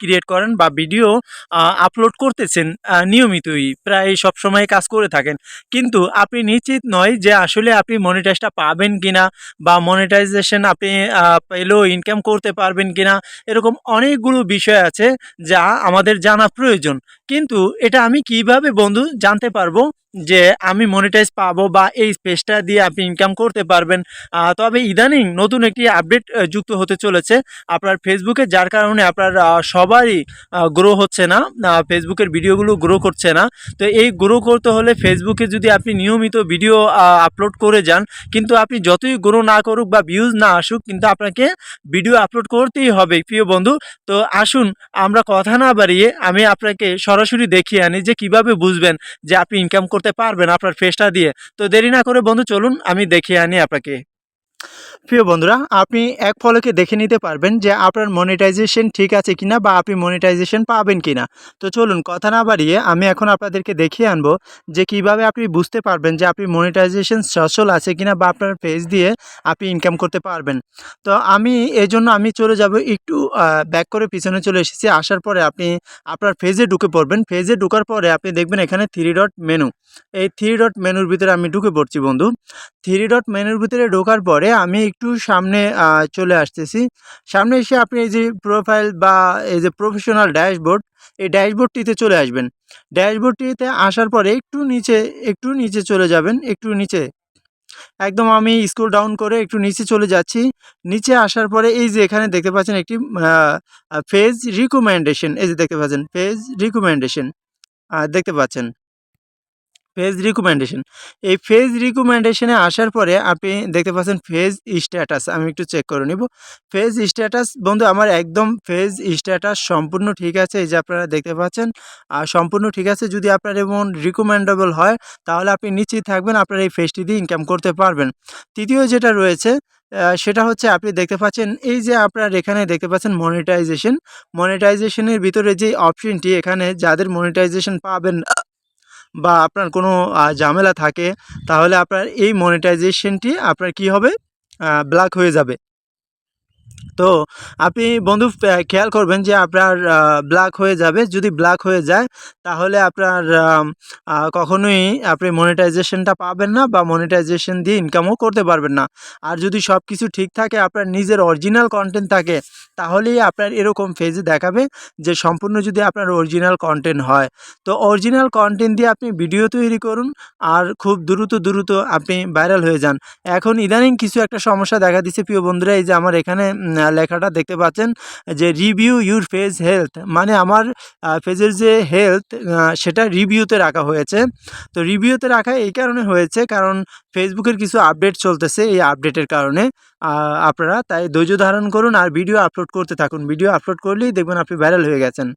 Create করেন বা video upload করতেছেন নিয়মিতই প্রায় সবসময় কাজ করে থাকেন, কিন্তু আপনি নিশ্চিত নয় যে আসলে আপনি মনিটাইজটা পাবেন কিনা বা মনিটাইজেশন আপনি পেলেও ইনকাম করতে পারবেন কিনা, এরকম অনেকগুলো বিষয় আছে যা আমাদের জানা প্রয়োজন। কিন্তু এটা আমি কিভাবে বন্ধু জানতে পারবো যে আমি মনিটাইজ পাবো বা এই স্পেসটা দিয়ে আপনি ইনকাম করতে পারবেন? তবে ইদানিং নতুন একটি আপডেট যুক্ত হতে চলেছে আপনার ফেসবুকে, যার কারণে আপনার সবারই গ্রো হচ্ছে না, ফেসবুকের ভিডিওগুলো গ্রো করছে না। তো এই গ্রো করতে হলে ফেসবুকে যদি আপনি নিয়মিত ভিডিও আপলোড করে যান, কিন্তু আপনি যতই গ্রো না করুক বা ভিউজ না আসুক, কিন্তু আপনাকে ভিডিও আপলোড করতেই হবে প্রিয় বন্ধু। তো আসুন আমরা কথা না বাড়িয়ে আমি আপনাকে সরাসরি দেখিয়ে আনি যে কিভাবে বুঝবেন যে আপনি ইনকাম করতে পারবেন আপনার ফেসটা দিয়ে। তো দেরি না করে বন্ধু চলুন আমি দেখিয়ে আনি আপনাকে। প্রিয় বন্ধুরা, আপনি এক পলকে দেখে নিতে পারবেন যে আপনার মনিটাইজেশন ঠিক আছে কিনা বা আপনি মনিটাইজেশন পাবেন কিনা। তো চলুন কথা না বাড়িয়ে আমি এখন আপনাদেরকে দেখিয়ে আনবো যে কিভাবে আপনি বুঝতে পারবেন যে আপনি মনিটাইজেশন সচল আছে কিনা বা আপনার পেজ দিয়ে আপনি ইনকাম করতে পারবেন। তো আমি এই জন্য আমি চলে যাব একটু ব্যাক করে পিছনে চলে এসেছি। আসার পরে আপনি আপনার পেজে ঢুকে পড়বেন। পেজে ঢোকার পরে আপনি দেখবেন এখানে থ্রি ডট মেনু, এই থ্রি ডট মেনুর ভিতরে আমি ঢুকে পড়ছি বন্ধু। থ্রি ডট মেনুর ভিতরে ঢোকার পরে আমি একটু সামনে চলে আসতেছি। সামনে এসে আপনি এই যে প্রোফাইল বা এই যে প্রফেশনাল ড্যাশবোর্ড, এই ড্যাশবোর্ডটিতে চলে আসবেন। ড্যাশবোর্ডটিতে আসার পরে একটু নিচে চলে যাবেন, একটু নিচে। একদম আমি স্ক্রল ডাউন করে একটু নিচে চলে যাচ্ছি। নিচে আসার পরে এই যে এখানে দেখতে পাচ্ছেন একটি পেজ রিকমেন্ডেশন, এই যে দেখতে পাচ্ছেন পেজ রিকমেন্ডেশন দেখতে পাচ্ছেন। পেজ রিকমেন্ডেশন, এই পেজ রিকমেন্ডেশনে আসার পরে আপনি দেখতে পাচ্ছেন পেজ স্ট্যাটাস। আমি একটু চেক করে নিব পেজ স্ট্যাটাস। বন্ধু আমার একদম পেজ স্ট্যাটাস সম্পূর্ণ ঠিক আছে, এই যে আপনারা দেখতে পাচ্ছেন সম্পূর্ণ ঠিক আছে। যদি আপনার এমন রিকমেন্ডেবল হয় তাহলে আপনি নিশ্চিত থাকবেন আপনার এই পেজটি দিয়ে ইনকাম করতে পারবেন। তৃতীয় যেটা রয়েছে সেটা হচ্ছে আপনি দেখতে পাচ্ছেন এই যে আপনার এখানে দেখতে পাচ্ছেন মনিটাইজেশন। মনিটাইজেশনের ভিতরে যে অপশনটি, এখানে যাদের মনিটাইজেশন পাবেন বা আপনার কোনো ঝামেলা থাকে, তাহলে আপনার এই মনিটাইজেশনটি আপনার কি হবে, ব্ল্যাক হয়ে যাবে। তো আপনি বন্ধু খেয়াল করবেন যে আপনার ব্ল্যাক হয়ে যাবে। যদি ব্ল্যাক হয়ে যায় তাহলে আপনার কখনোই আপনি মনিটাইজেশনটা পাবেন না বা মনিটাইজেশন দিয়ে ইনকামও করতে পারবেন না। আর যদি সব কিছু ঠিক থাকে, আপনার নিজের অরিজিনাল কন্টেন্ট থাকে, তাহলেই আপনার এরকম পেজে দেখাবে যে সম্পূর্ণ যদি আপনার অরিজিনাল কন্টেন্ট হয়। তো অরিজিনাল কন্টেন্ট দিয়ে আপনি ভিডিও তৈরি করুন আর খুব দ্রুত আপনি ভাইরাল হয়ে যান। এখন ইদানিং কিছু একটা সমস্যা দেখা দিচ্ছে প্রিয় বন্ধুরা, এই যে আমার এখানে লেখাটা দেখতে পাচ্ছেন যে রিভিউ ইউর পেজ হেলথ, মানে আমার পেজের যে হেলথ সেটা রিভিউতে রাখা হয়েছে। তো রিভিউতে রাখা এই কারণে হয়েছে কারণ ফেসবুকের কিছু আপডেট চলতেছে, এই আপডেটের কারণে। আপনারা তাই ধৈর্য ধারণ করুন আর ভিডিও আপলোড করতে থাকুন। ভিডিও আপলোড করলেই দেখবেন আপনি ভাইরাল হয়ে গেছেন।